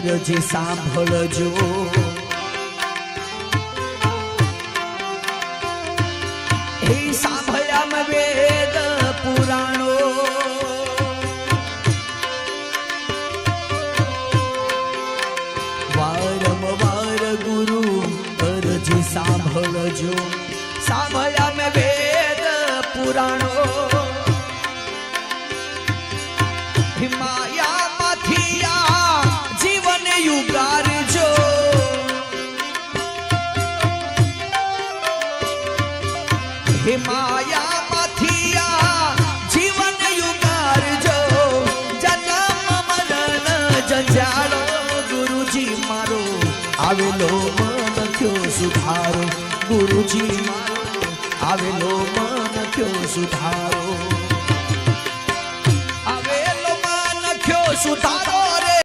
અરજી સાંભળજો હે સાંભળ્યા વેદ પુરાણો વારંવાર ગુરુ અરજી સાંભળજો સાંભળ્યા વેદ પુરાણો માયામાંથી આ જીવન યુગારજો હે માયામાંથી આ જીવન યુગારજો જન્મ મરણ જંજાળો ગુરુજી મારો આવેલો મન કયો સુધારો ગુરુજી મારો આવેલો મન કયો સુધારો સુધારો